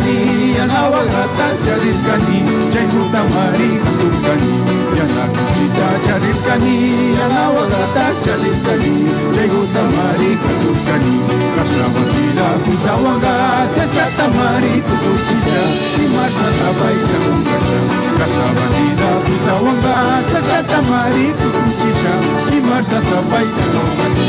charirkani anawagrata charirkani chaykuta mari katurkani yana kuchita charirkani anawagrata charirkani chaykuta mari katurkani kasabandida kusawanga tesata mari kutuchisha imasa tabaita kunkasha kasabandida kusawanga tesata mari kutuchisha imasa tabaita kunkasha.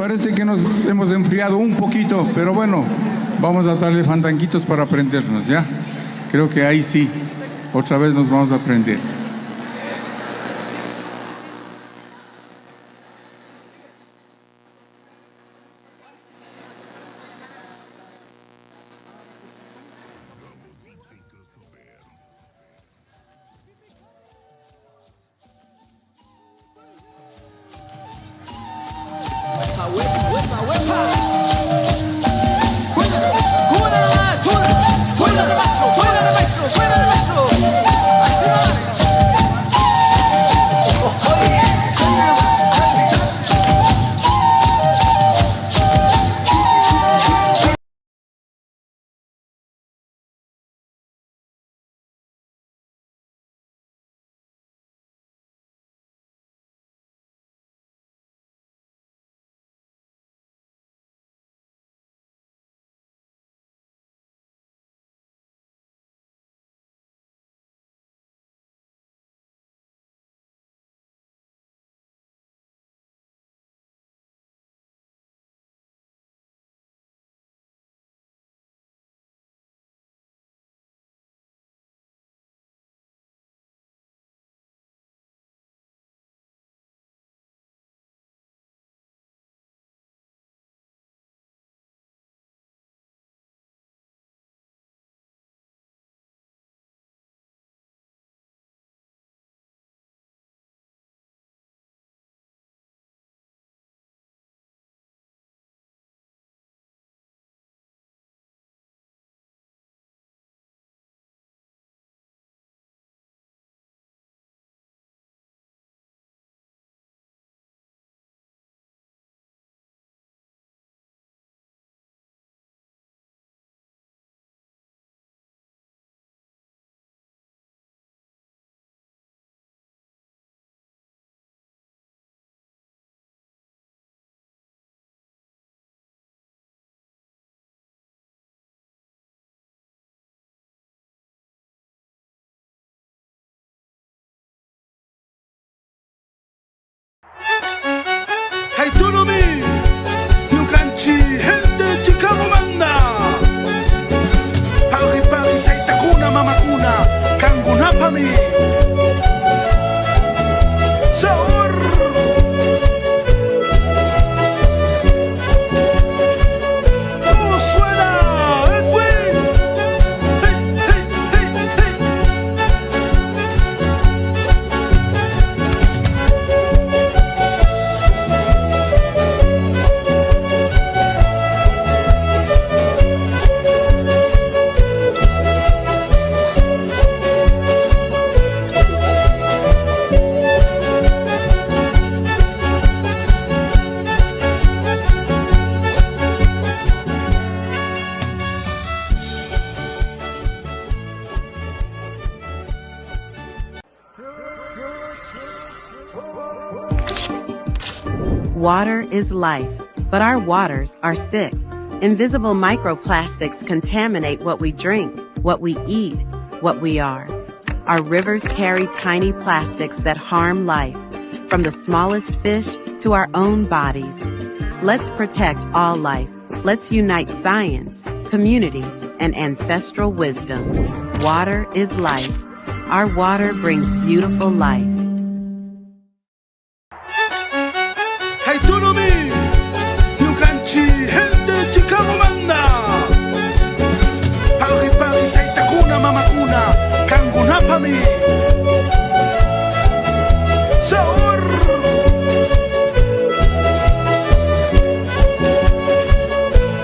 parece que nos hemos enfriado un poquito, pero bueno, vamos a darle fandanguitos para aprendernos, ¿ya? Creo que ahí sí, otra vez nos vamos a aprender. Autonomy, Yukanchi, gente Chicago manda. Pari pari taitakuna mamakuna, kangunapami. Sabor. ¿Cómo suena, Edwin? Hey, hey, hey, hey. Water is life, but our waters are sick. Invisible microplastics contaminate what we drink, what we eat, what we are. Our rivers carry tiny plastics that harm life, from the smallest fish to our own bodies. Let's protect all life. Let's unite science, community, and ancestral wisdom. Water is life. Our water brings beautiful life. Autonomy, Yukanchi, gente Chicago manda. Pari pari taitakuna mamakuna, kangunapami. Sabor.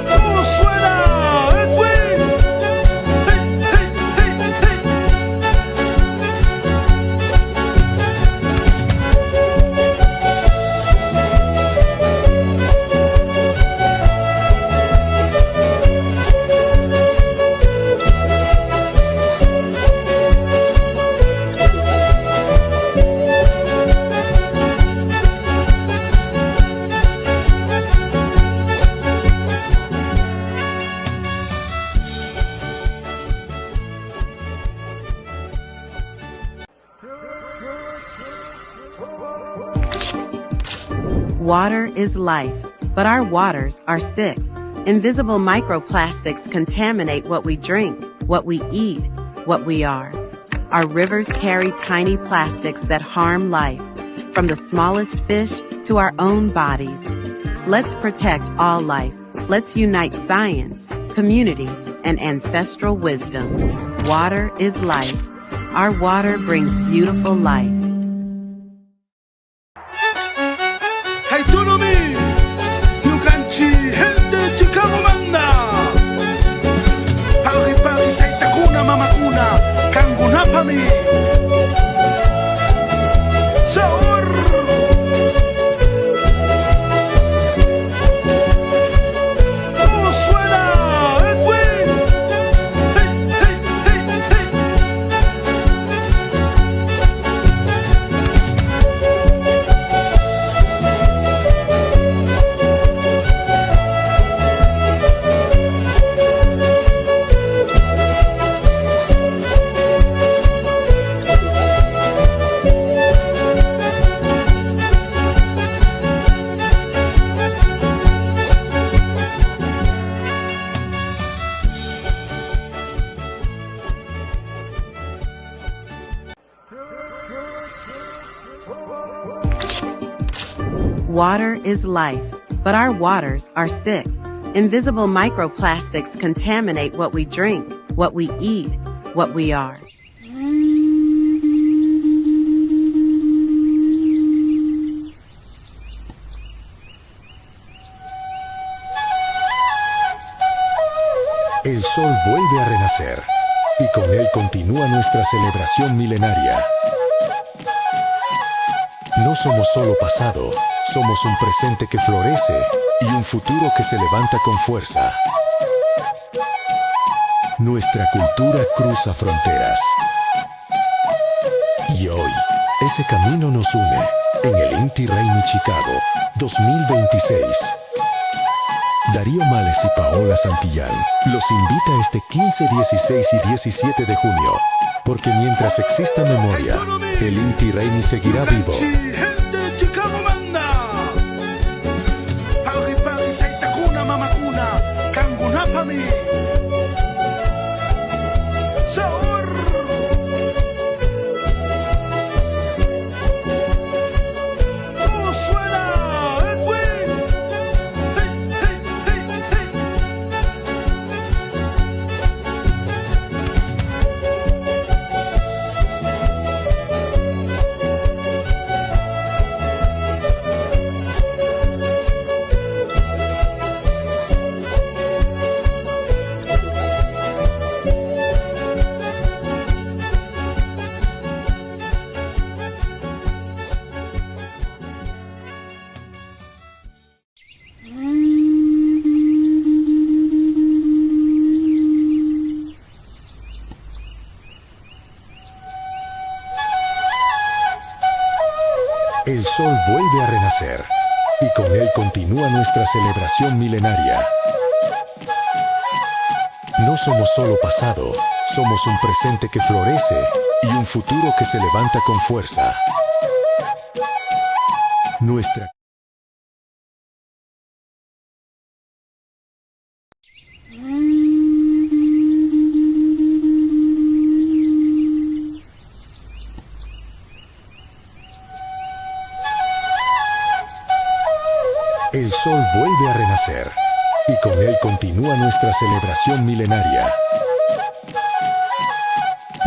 ¿Cómo suena, Edwin? Hey, hey, hey, hey. Water is life, but our waters are sick. Invisible microplastics contaminate what we drink, what we eat, what we are. Our rivers carry tiny plastics that harm life, from the smallest fish to our own bodies. Let's protect all life. Let's unite science, community, and ancestral wisdom. Water is life. Our water brings beautiful life. Autonomy, Yukanchi, gente Chicago manda. Pagi pagi taitakuna mamakuna, kangunapami. Sabor. ¿Cómo suena, Edwin? Hey, hey, hey, hey. Water is life, but our waters are sick. Invisible microplastics contaminate what we drink, what we eat, what we are. El sol vuelve a renacer y con él continúa nuestra celebración milenaria. No somos solo pasado, somos un presente que florece y un futuro que se levanta con fuerza. Nuestra cultura cruza fronteras. Y hoy, ese camino nos une en el Inti Raymi Chicago 2026. Darío Males y Paola Santillán los invita este 15, 16 y 17 de junio, porque mientras exista memoria, el Inti Raymi seguirá vivo. Gente Chicago manda. Pagi pagi taitakuna mamakuna, kangunapami. Sabor. ¿Cómo suena, Edwin? Hey, hey, hey, hey. El sol vuelve a renacer y con él continúa nuestra celebración milenaria. No somos solo pasado, somos un presente que florece y un futuro que se levanta con fuerza. Nuestra El sol vuelve a renacer y con él continúa nuestra celebración milenaria.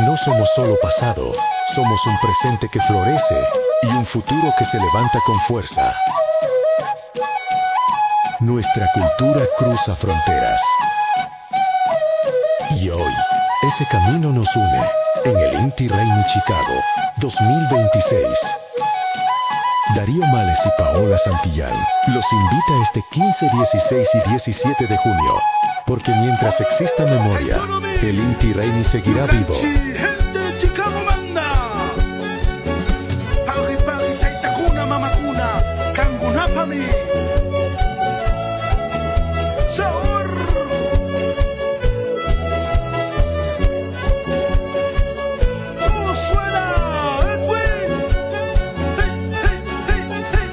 No somos solo pasado, somos un presente que florece y un futuro que se levanta con fuerza. Nuestra cultura cruza fronteras. Y hoy, ese camino nos une en el Inti Raymi Chicago 2026. Darío Males y Paola Santillán los invita este 15, 16 y 17 de junio, porque mientras exista memoria, el Inti Raymi seguirá vivo. Gente Chicago manda. Pagi pagi taitakuna mamakuna, kangunapami. Sabor. ¿Cómo suena, Edwin? Hey, hey, hey, hey.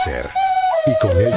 crecer. Y con él...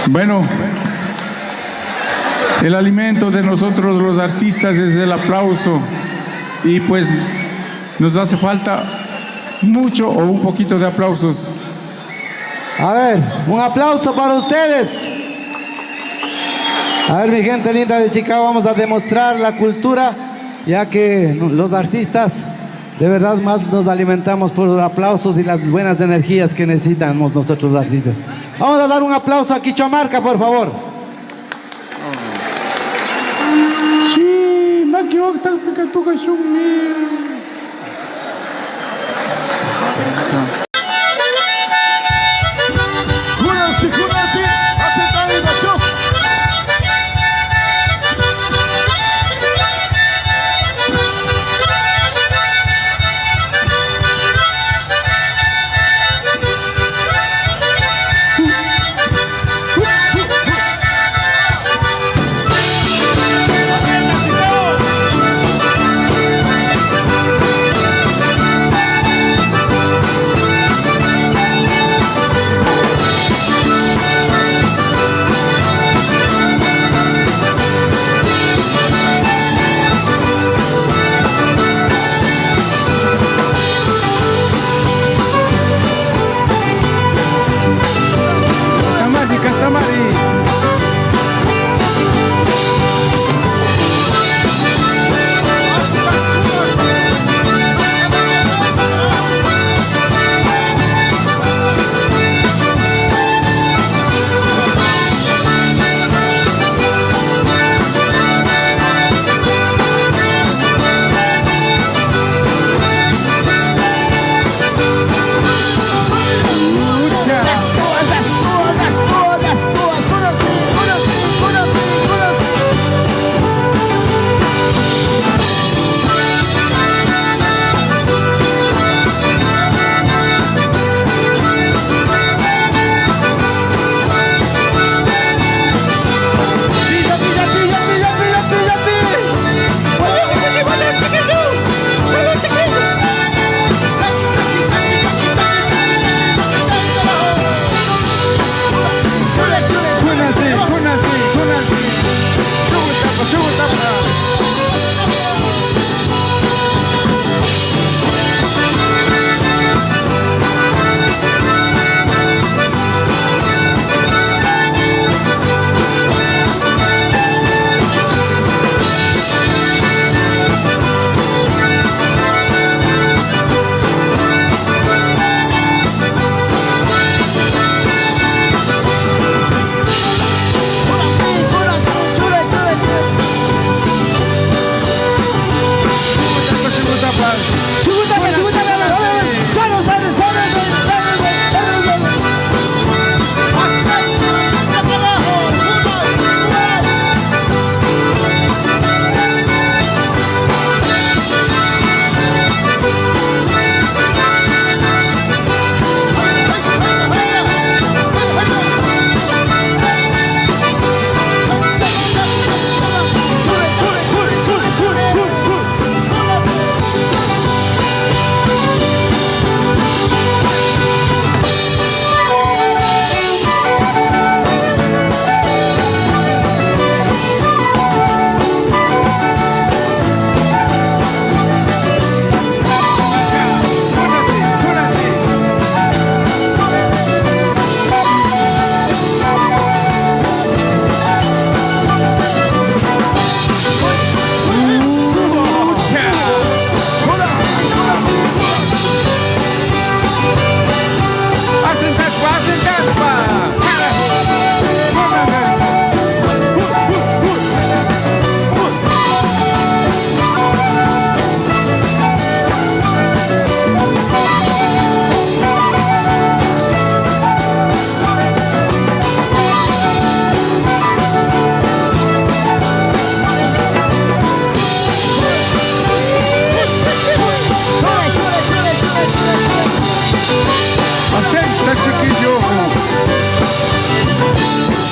Bueno, el alimento de nosotros los artistas es el aplauso y pues nos hace falta mucho o un poquito de aplausos. A ver, un aplauso para ustedes. A ver, mi gente linda de Chicago, vamos a demostrar la cultura, ya que los artistas de verdad más nos alimentamos por los aplausos y las buenas energías que necesitamos nosotros los artistas. Vamos a dar un aplauso a Quichomarca, por favor. Sí, me equivoco, porque tú que es un mío.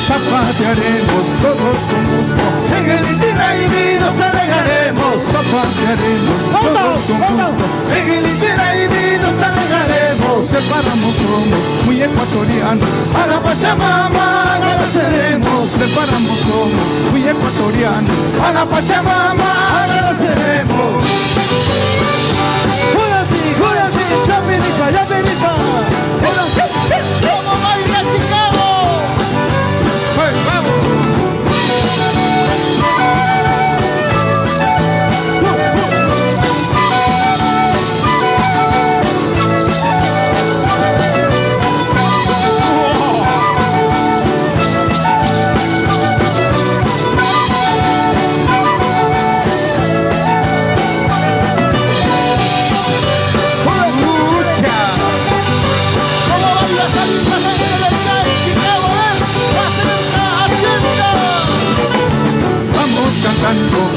Zapatearemos todos con gusto, en el Inti-Raymi nos alejaremos. Zapatearemos todos con gusto, en el Inti-Raymi nos alejaremos. Separamos somos muy ecuatorianos, a la Pachamama agradeceremos. Del páramo somos muy ecuatorianos, a la Pachamama agradeceremos. Jura sí, ya penita, ya penita. ¿Cómo baila Chicago? ¡Hey, vamos!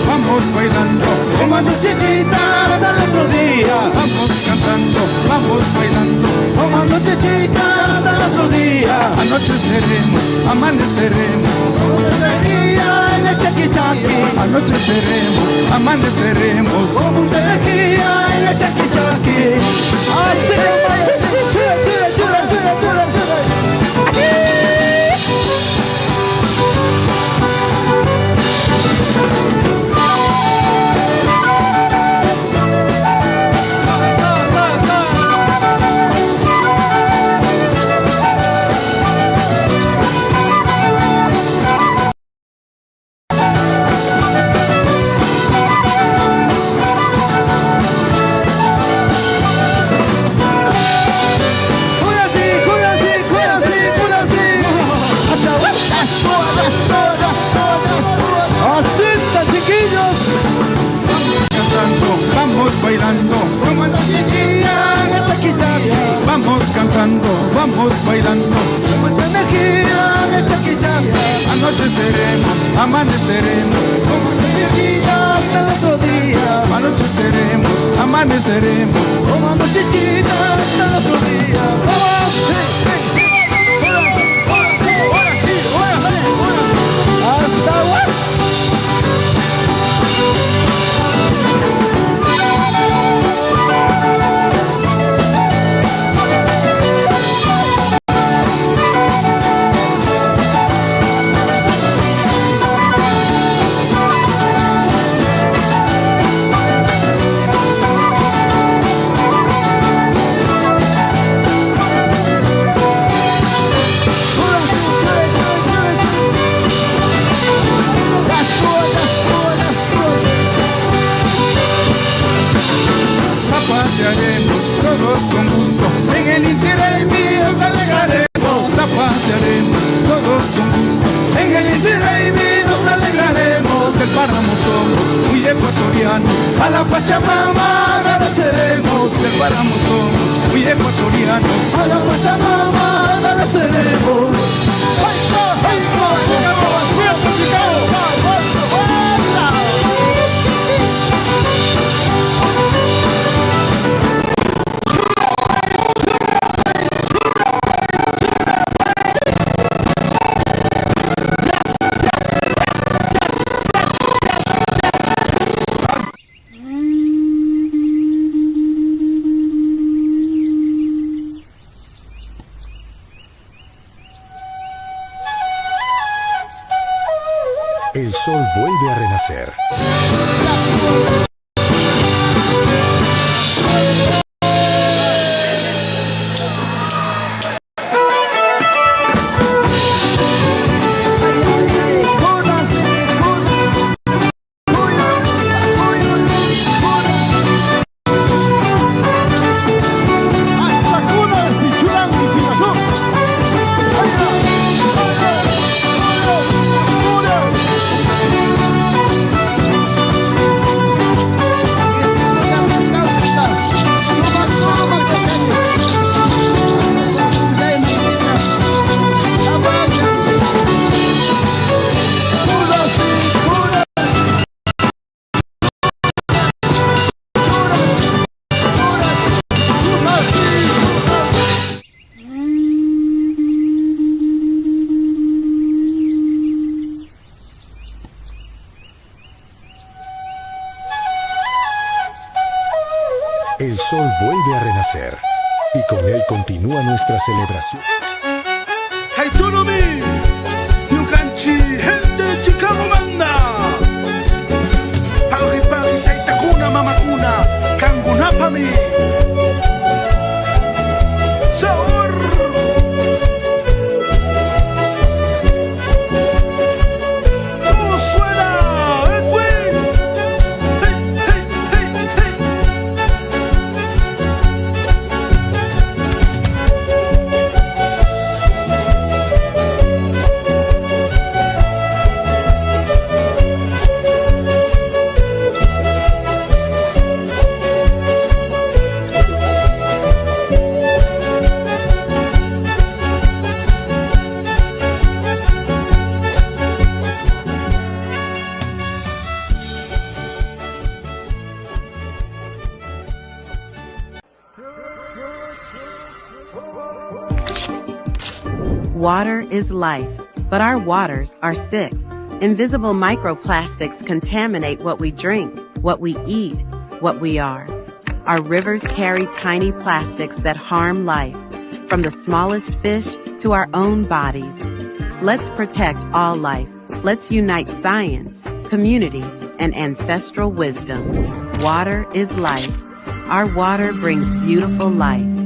Vamos bailando, Tomando chichitas hasta el otro día. vamos cantando, vamos bailando, Tomando chichitas hasta el otro día. anocheceremos, amaneceremos, Energía en el chaki chaki. anocheceremos, amaneceremos. Con mucha energía en el chaki chaki. Así nomás. Chula, chula, chula, chula, chula, chula. Bailando, Tomando chichitas en el chaki chaki. vamos cantando, vamos bailando, Mucha energía en el chaki chaki. anocheceremos, amaneceremos, Tomando chichitas hasta el otro día. anocheceremos, amaneceremos. Tomando chichitas hasta el otro día. ¡Vamos! ¡Sí! ¡Sí! ¡Ahora sí! ¡Hasta West! Pasearemos todos con gusto, en el Inti Raymi nos alegraremos. La pasearemos todos con gusto, en el Inti Raymi nos alegraremos. Del páramo somos muy ecuatorianos, a la Pachamama agradeceremos. Del páramo somos muy ecuatorianos, A la Pachamama agradeceremos. El sol vuelve a renacer. El sol vuelve a renacer y con él continúa nuestra celebración. Autonomy, Yukanchi, gente de Chicago manda. Pari pari, taitakuna, mamakuna, kangunapami. Sabor. ¿Cómo suena, Edwin? Hey, hey, hey, hey. Water is life, but our waters are sick. Invisible microplastics contaminate what we drink, what we eat, what we are. Our rivers carry tiny plastics that harm life, from the smallest fish to our own bodies. Let's protect all life. Let's unite science, community, and ancestral wisdom. Water is life. Our water brings beautiful life.